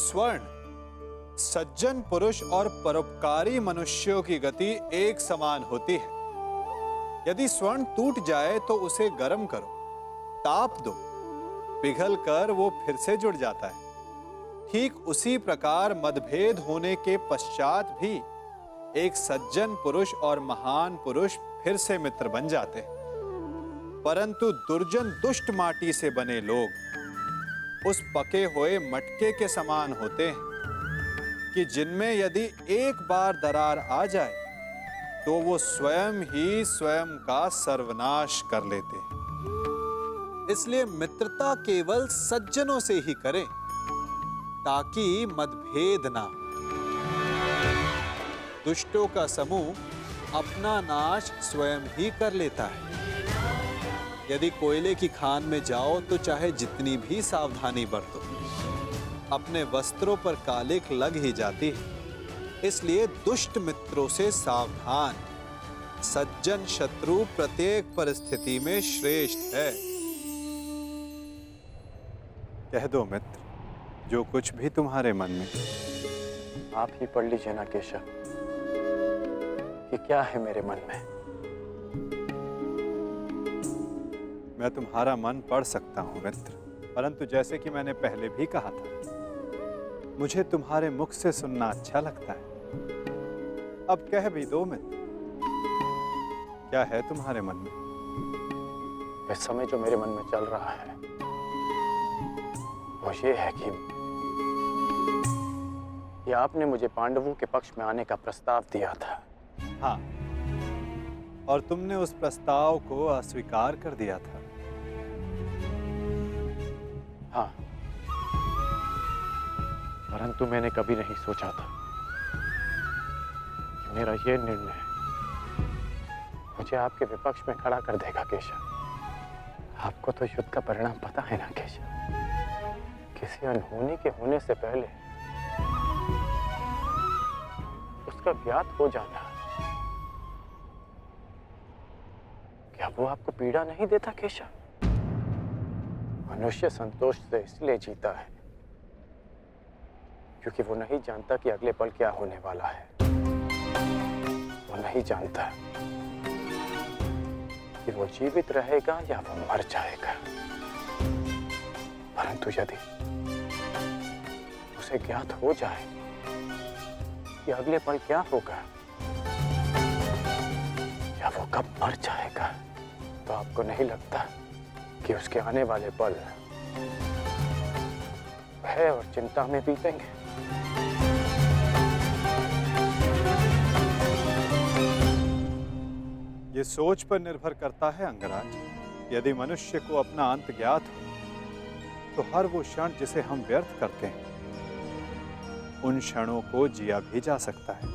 स्वर्ण सज्जन पुरुष और परोपकारी मनुष्यों की गति एक समान होती है। यदि स्वर्ण टूट जाए तो उसे गर्म करो, ताप दो, पिघल कर वो फिर से जुड़ जाता है। ठीक उसी प्रकार मतभेद होने के पश्चात भी एक सज्जन पुरुष और महान पुरुष फिर से मित्र बन जाते हैं। परंतु दुर्जन दुष्ट माटी से बने लोग उस पके हुए मटके के समान होते हैं कि जिनमें यदि एक बार दरार आ जाए तो वो स्वयं ही स्वयं का सर्वनाश कर लेते हैं। इसलिए मित्रता केवल सज्जनों से ही करें ताकि मतभेद ना हो। दुष्टों का समूह अपना नाश स्वयं ही कर लेता है। यदि कोयले की खान में जाओ तो चाहे जितनी भी सावधानी बरतो, अपने वस्त्रों पर कालिख लग ही जाती है। इसलिए दुष्ट मित्रों से सावधान। सज्जन शत्रु प्रत्येक परिस्थिति में श्रेष्ठ है। कह दो मित्र, जो कुछ भी तुम्हारे मन में। आप ही पढ़ लीजिए ना केशव कि क्या है मेरे मन में। मैं तुम्हारा मन पढ़ सकता हूं मित्र, परंतु जैसे कि मैंने पहले भी कहा था, मुझे तुम्हारे मुख से सुनना अच्छा लगता है। अब कह भी दो मित्र, क्या है तुम्हारे मन में? इस समय जो मेरे मन में चल रहा है वो ये है कि आपने मुझे पांडवों के पक्ष में आने का प्रस्ताव दिया था। हाँ, और तुमने उस प्रस्ताव को अस्वीकार कर दिया था। हाँ, परंतु मैंने कभी नहीं सोचा था कि मेरा ये निर्णय मुझे आपके विपक्ष में खड़ा कर देगा केशव। आपको तो युद्ध का परिणाम पता है ना केशव। किसी अनहोनी के होने से पहले उसका ज्ञात हो जाना, क्या वो आपको पीड़ा नहीं देता केशव? मनुष्य संतोष से इसलिए जीता है क्योंकि वो नहीं जानता कि अगले पल क्या होने वाला है। वो नहीं जानता कि वो जीवित रहेगा या वो मर जाएगा। परंतु यदि उसे ज्ञात हो जाए कि अगले पल क्या होगा या वो कब मर जाएगा, तो आपको नहीं लगता कि उसके आने वाले पल भय और चिंता में बीतेंगे? ये सोच पर निर्भर करता है अंगराज। यदि मनुष्य को अपना अंत ज्ञात हो तो हर वो क्षण जिसे हम व्यर्थ करते हैं, उन क्षणों को जिया भी जा सकता है।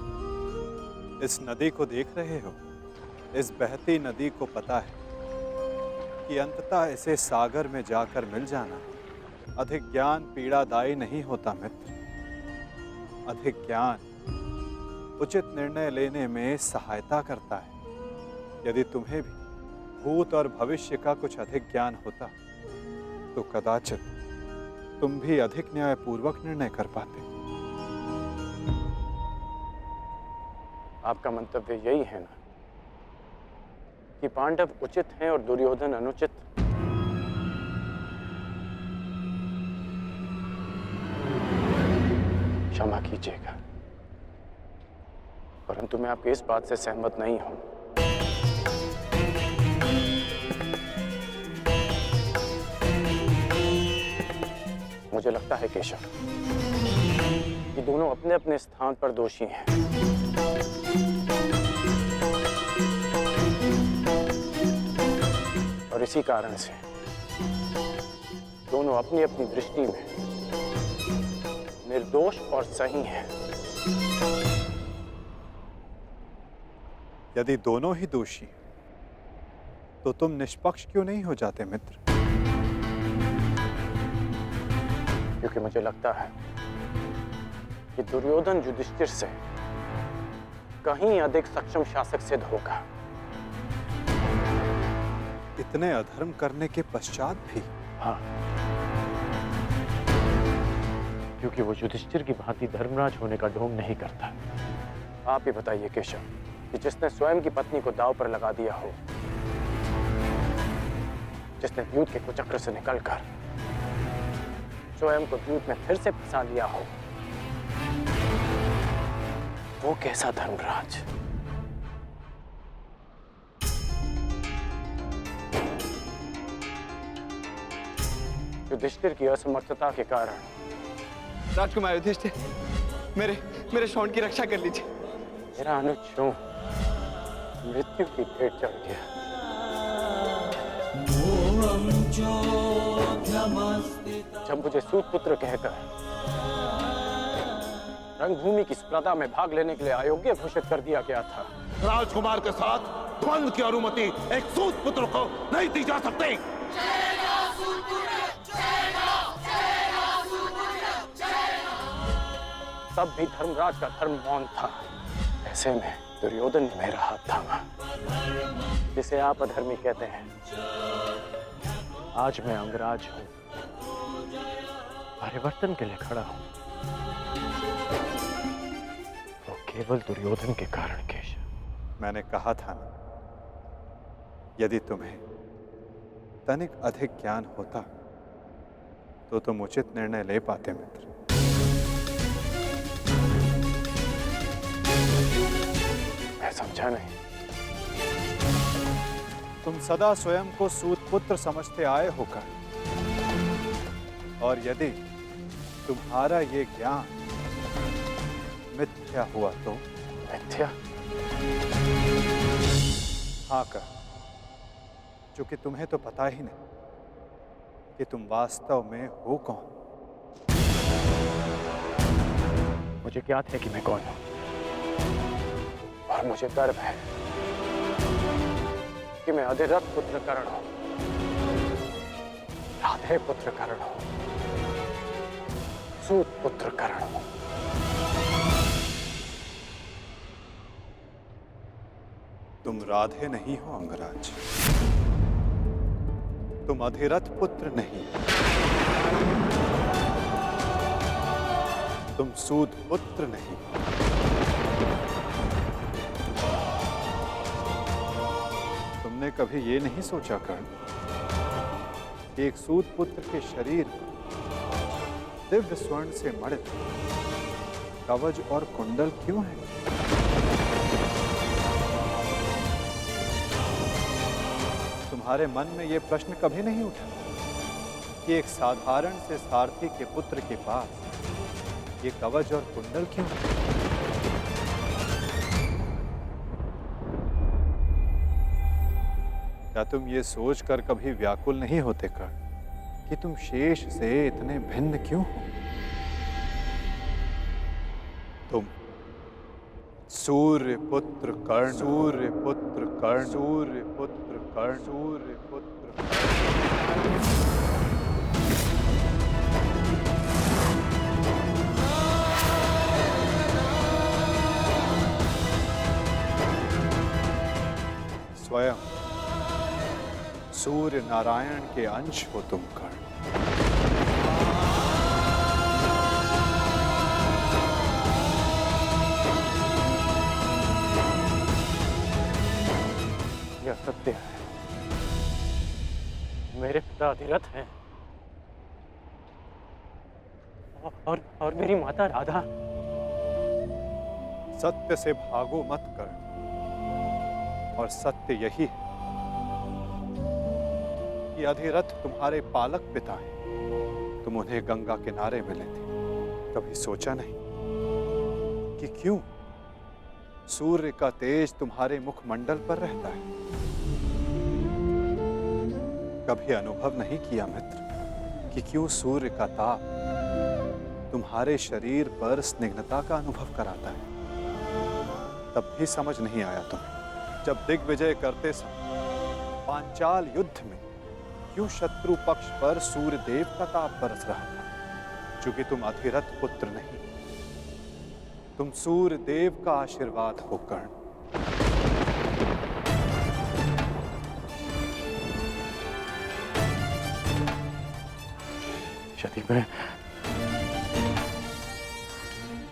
इस नदी को देख रहे हो? इस बहती नदी को पता है कि अंततः इसे सागर में जाकर मिल जाना। अधिक ज्ञान पीड़ादायी नहीं होता मित्र। अधिक ज्ञान उचित निर्णय लेने में सहायता करता है। यदि तुम्हें भी भूत और भविष्य का कुछ अधिक ज्ञान होता तो कदाचित तुम भी अधिक न्यायपूर्वक निर्णय कर पाते। आपका मंतव्य यही है ना कि पांडव उचित हैं और दुर्योधन अनुचित? क्षमा कीजिएगा, परंतु मैं आपकी इस बात से सहमत नहीं हूं। मुझे लगता है केशव कि दोनों अपने अपने स्थान पर दोषी हैं। और इसी कारण से दोनों अपनी अपनी दृष्टि में निर्दोष और सही हैं। यदि दोनों ही दोषी तो तुम निष्पक्ष क्यों नहीं हो जाते मित्र? क्योंकि मुझे लगता है कि दुर्योधन युधिष्ठिर से कहीं अधिक सक्षम शासक सिद्ध होगा। इतने अधर्म करने के पश्चात भी? हाँ, क्योंकि वो युधिष्ठिर की भांति धर्मराज होने का ढोंग नहीं करता। आप ही बताइए केशव, कि जिसने स्वयं की पत्नी को दांव पर लगा दिया हो, जिसने द्यूत के कुचक्र से निकलकर स्वयं को द्यूत में फिर से फंसा लिया हो, वो कैसा धर्मराज? युधिष्ठिर की असमर्थता के कारण राजकुमार युधिष्ठिर, मेरे शौंड की रक्षा कर लीजिए। मेरा अनुज क्यों मृत्यु की भेंट चढ़ गया? जब मुझे सूत पुत्र कहकर रंगभूमि की स्पर्धा में भाग लेने के लिए अयोग्य घोषित कर दिया गया था, राजकुमार के साथ द्वंद्व की अनुमति एक सूत पुत्र को नहीं दी जा सकती। तब भी धर्मराज का धर्म मौन था। ऐसे में दुर्योधन ने मेरा हाथ थामा, जिसे आप अधर्मी कहते हैं। आज मैं अंगराज हूं, परिवर्तन के लिए खड़ा हूं, वो केवल दुर्योधन के कारण केशव। मैंने कहा था ना, यदि तुम्हें तनिक अधिक ज्ञान होता तो तुम उचित निर्णय ले पाते मित्र। मैं समझा नहीं। तुम सदा स्वयं को सूत पुत्र समझते आए होकर, और यदि तुम्हारा ये ज्ञान मिथ्या हुआ तो? मिथ्या? हाँ कर, क्योंकि तुम्हें तो पता ही नहीं कि तुम वास्तव में हो कौन। मुझे ज्ञात है कि मैं कौन हूं, और मुझे गर्व है कि मैं अधिरथ पुत्र कर्ण हूं, राधे पुत्र कर्ण हूं, सूत पुत्र कर्ण हूं। तुम राधे नहीं हो अंगराज, तुम अधिरथ पुत्र नहीं, तुम सूत पुत्र नहीं। तुमने कभी ये नहीं सोचा कर्ण कि एक सूत पुत्र के शरीर पर दिव्य स्वर्ण से मड़ित कवच और कुंडल क्यों है? तुम्हारे मन में यह प्रश्न कभी नहीं उठा कि एक साधारण से सारथी के पुत्र के पास ये कवच और कुंडल क्यों है? क्या तुम ये सोचकर कभी व्याकुल नहीं होते कर्ण कि तुम शेष से इतने भिन्न क्यों हो? तुम सूर्य पुत्र कर्ण, सूर्य पुत्र कर्ण, सूर्य पुत्र कर्ण, सूर्य पुत्र कर्ण। स्वयं सूर्य नारायण के अंश हो तुम कर्ण। यह सत्य है, मेरे पिता अधिरथ हैं, और मेरी माता राधा। सत्य से भागो मत कर्ण, और सत्य यही है कि अधिरथ तुम्हारे पालक पिता हैं। तुम उन्हें गंगा किनारे मिले थे, कभी सोचा नहीं कि क्यों सूर्य का तेज तुम्हारे मुखमंडल पर रहता है? कभी अनुभव नहीं किया मित्र कि क्यों सूर्य का ताप तुम्हारे शरीर पर स्निग्धता का अनुभव कराता है? तब भी समझ नहीं आया तुम्हें जब दिग्विजय करते समय पांचाल युद्ध में क्यों शत्रु पक्ष पर सूर्य देव का ताप बरस रहा था? क्योंकि तुम अधिरथ पुत्र नहीं, तुम सूर्य देव का आशीर्वाद हो कर्ण। यदि मैं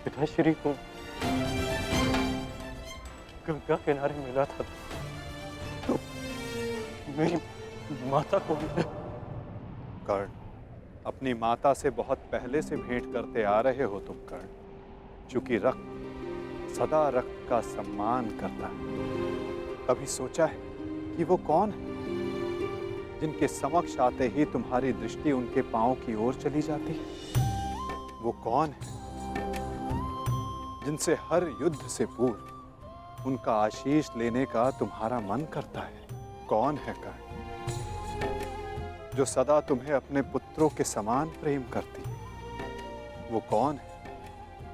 पिताश्री को गंगा किनारे मिला था तो मेरी माता कौन है? कर्ण, अपनी माता से बहुत पहले से भेंट करते आ रहे हो तुम कर्ण। चूंकि रक्त सदा रक्त का सम्मान करता है। कभी सोचा है कि वो कौन है जिनके समक्ष आते ही तुम्हारी दृष्टि उनके पांव की ओर चली जाती है? वो कौन है जिनसे हर युद्ध से पूर्व उनका आशीष लेने का तुम्हारा मन करता है? कौन है कर्ण जो सदा तुम्हें अपने पुत्रों के समान प्रेम करती है? वो कौन है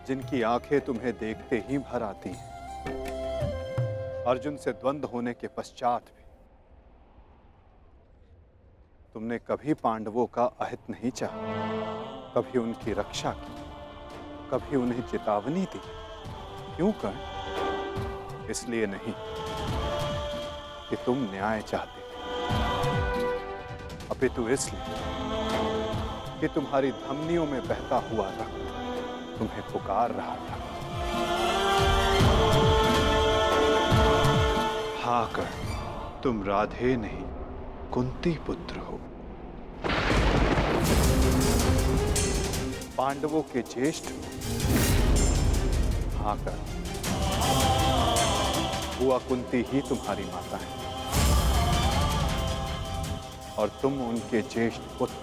जिनकी आंखें तुम्हें देखते ही भर आती हैं? अर्जुन से द्वंद्व होने के पश्चात भी तुमने कभी पांडवों का अहित नहीं चाहा, कभी उनकी रक्षा की, कभी उन्हें चेतावनी दी। क्यों कर्ण? इसलिए नहीं कि तुम न्याय चाहते थे, अपितु इसलिए कि तुम्हारी धमनियों में बहता हुआ रक्त तुम्हें पुकार रहा था। हाँ कर्ण, तुम राधे नहीं कुंती पुत्र हो, पांडवों के ज्येष्ठ हो। हाँ कर्ण, बुआ कुंती ही तुम्हारी माता है और तुम उनके ज्येष्ठ पुत्र।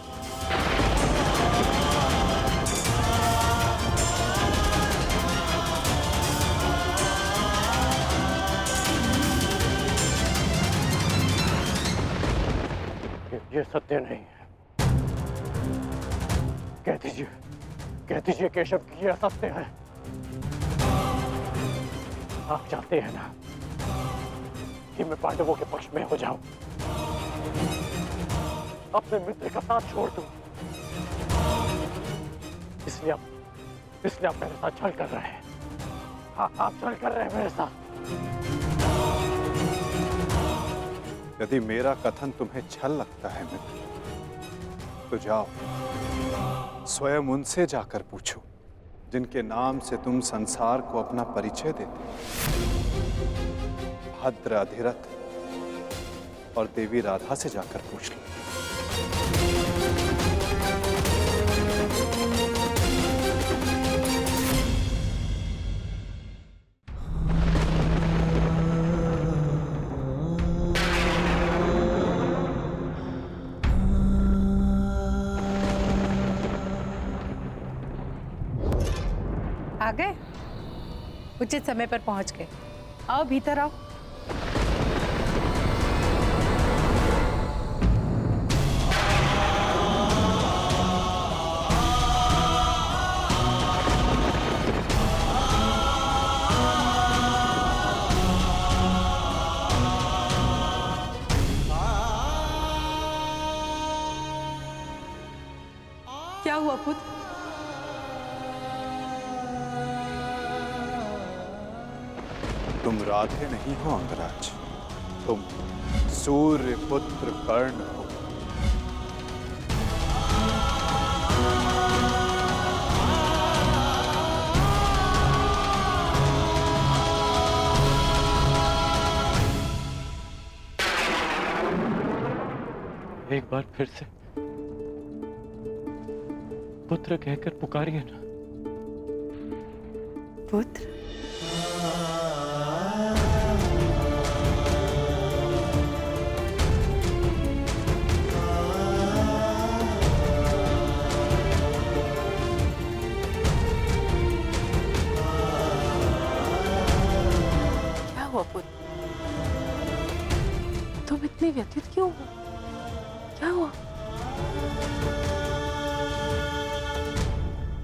ये सत्य नहीं है। कह दीजिए केशव कि यह सत्य है। आप चाहते हैं ना कि मैं पांडवों के पक्ष में हो जाऊं, अपने मित्र का साथ छोड़ दूं, इसलिए आप मेरे साथ छल कर रहे हैं। हाँ, आप छल कर रहे हैं मेरे साथ। यदि मेरा कथन तुम्हें छल लगता है मित्र, तो जाओ स्वयं उनसे जाकर पूछो जिनके नाम से तुम संसार को अपना परिचय देते। भद्र, अधिरथ और देवी राधा से जाकर पूछ लो। आ गए? उचित समय पर पहुंच गए। आओ भीतर आओ। क्या हुआ पुत्र? तुम राधे नहीं हो अंगराज, तुम सूर्य पुत्र कर्ण हो। एक बार फिर से पुत्र कहकर पुकारिए ना। पुत्र? क्या हुआ पुत्र? तुम इतने व्यथित क्यों हो? क्या हुआ?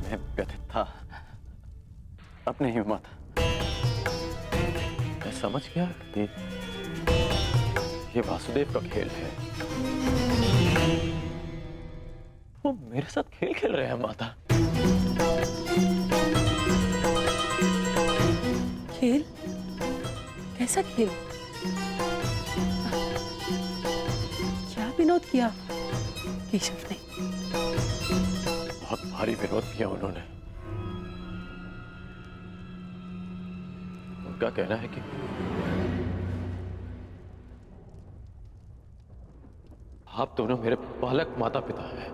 मैं व्यथित था अपने ही माता। मैं समझ गया कि ये वासुदेव का खेल है। वो मेरे साथ खेल खेल रहे हैं माता। खेल? कैसा खेल? क्या विनोद किया केशव ने? बहुत भारी विरोध किया उन्होंने। आपका कहना है कि आप दोनों मेरे बालक माता पिता हैं।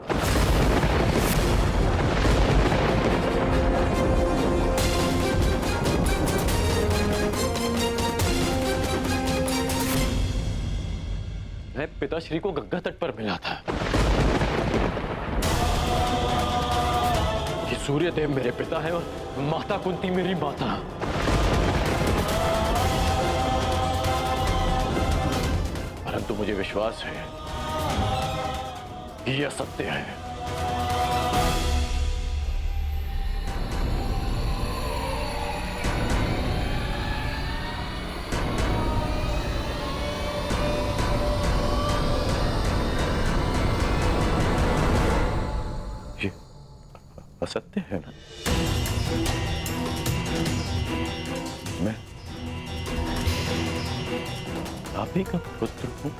मैं पिताश्री को गंगा तट पर मिला था। ये सूर्यदेव मेरे पिता है और माता कुंती मेरी माता। परंतु मुझे विश्वास है कि यह सत्य है। ये असत्य है ना? मैं आप ही का पुत्र हूं।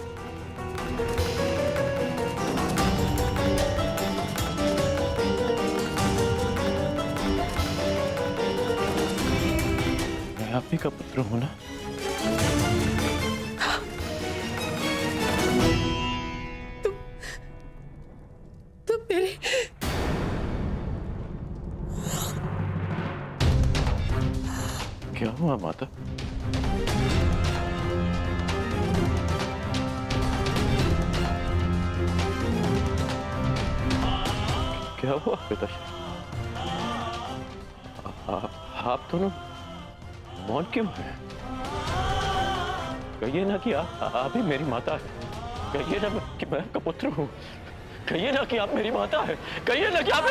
मैं आप ही का पुत्र हूं ना? तुम मेरे क्या हुआ माता? क्या हुआ पिताश्री? आप दोनों मौन क्यों हैं? कहिए ना कि आप ही मेरी माता है। कहिए ना कि मैं आपका पुत्र हूं। कहिए ना कि आप मेरी माता है। कहिए ना कि आप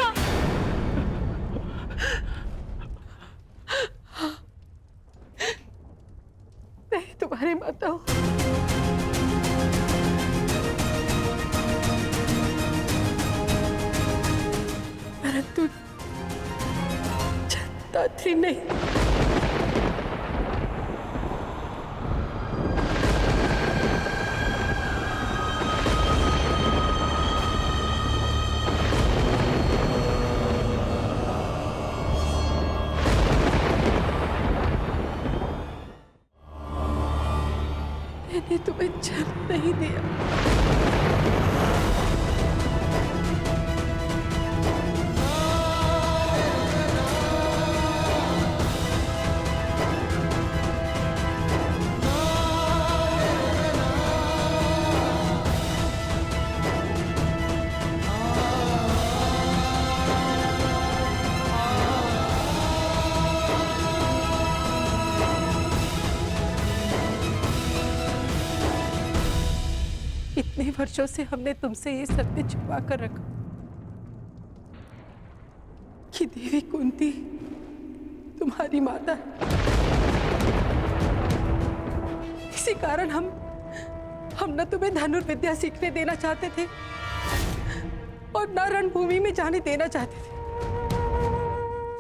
मैं तुम्हारी माता हूँ। परंतु दात्री नहीं। मैंने तुम्हें जन्म नहीं दिया। इतने वर्षों से हमने तुमसे ये सत्य छुपा कर रखा कि देवी कुंती तुम्हारी माता है। इसी कारण हम न तुम्हें धनुर्विद्या सीखने देना चाहते थे और न रणभूमि में जाने देना चाहते थे,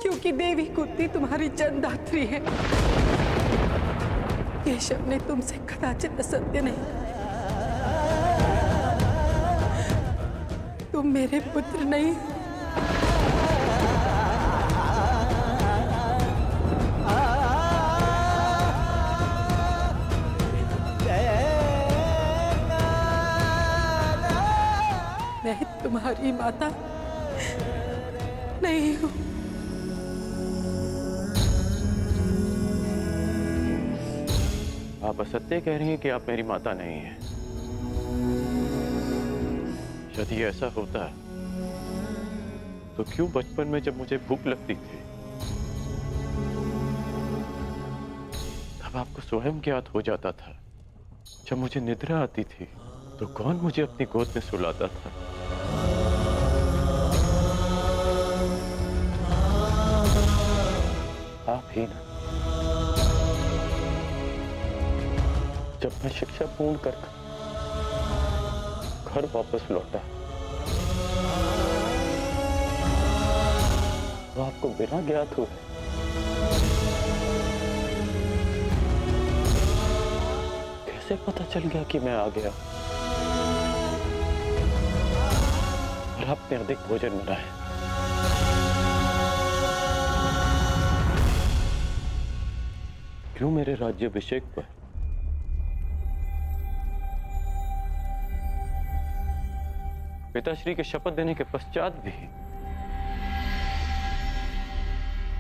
क्योंकि देवी कुंती तुम्हारी जन्मदात्री है। केशव ने तुमसे कदाचित असत्य नहीं कहा। तुम मेरे पुत्र नहीं। मैं तुम्हारी माता नहीं हूं। आप असत्य कह रही हैं कि आप मेरी माता नहीं हैं। यदि ऐसा होता तो क्यों बचपन में जब मुझे भूख लगती थी तब आपको स्वयं ज्ञात हो जाता था। जब मुझे निद्रा आती थी तो कौन मुझे अपनी गोद में सुलाता था? आप ही ना। जब मैं शिक्षा पूर्ण कर घर वापस लौटा तो आपको बिना ज्ञात हुए कैसे पता चल गया कि मैं आ गया और आपने अधिक भोजन बनाया? क्यों मेरे राज्याभिषेक पर पिताश्री के शपथ देने के पश्चात भी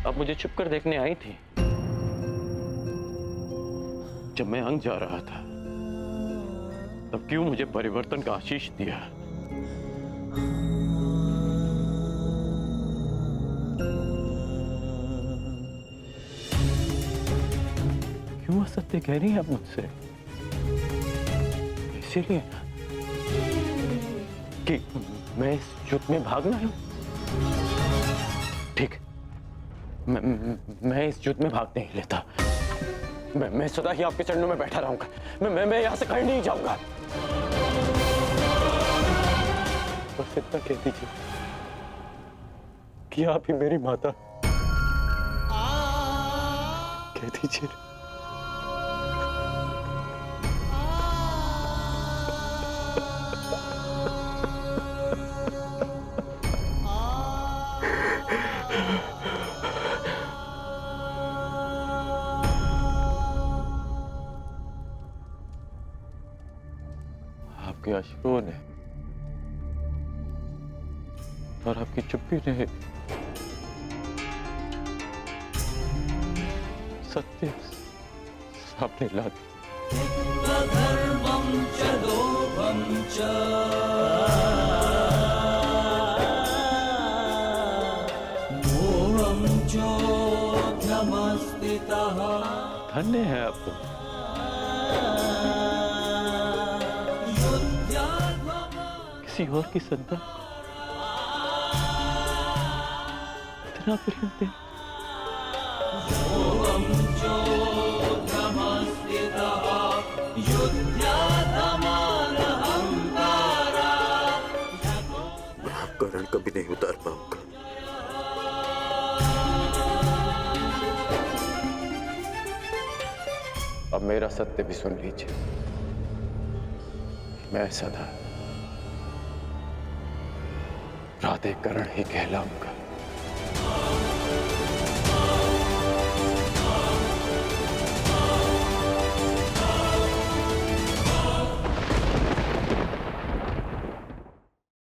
आप मुझे छुपकर देखने आई थी? जब मैं अंग जा रहा था तब क्यों मुझे परिवर्तन का आशीष दिया? क्यों असत्य कह रही है आप मुझसे? इसीलिए कि मैं इस युद्ध में भागना हूं। ठीक, मैं इस युद्ध में भाग नहीं लेता। मैं सदा ही आपके चरणों में बैठा रहूंगा। मैं यहां से कहीं नहीं जाऊंगा। बस इतना कह दीजिए कि आप ही मेरी माता। कह दीजिए। आपके अश्रुओं ने और आपकी चुप्पी ने सत्य सामने ला दिया। धन्य है आप तो। किसी और की संतान इतना प्रेम दे। मैं आपका ऋण कभी नहीं उतार पाऊंगा। अब मेरा सत्य भी सुन लीजिए। मैं सदा प्राधिकरण ही कहलाऊंगा।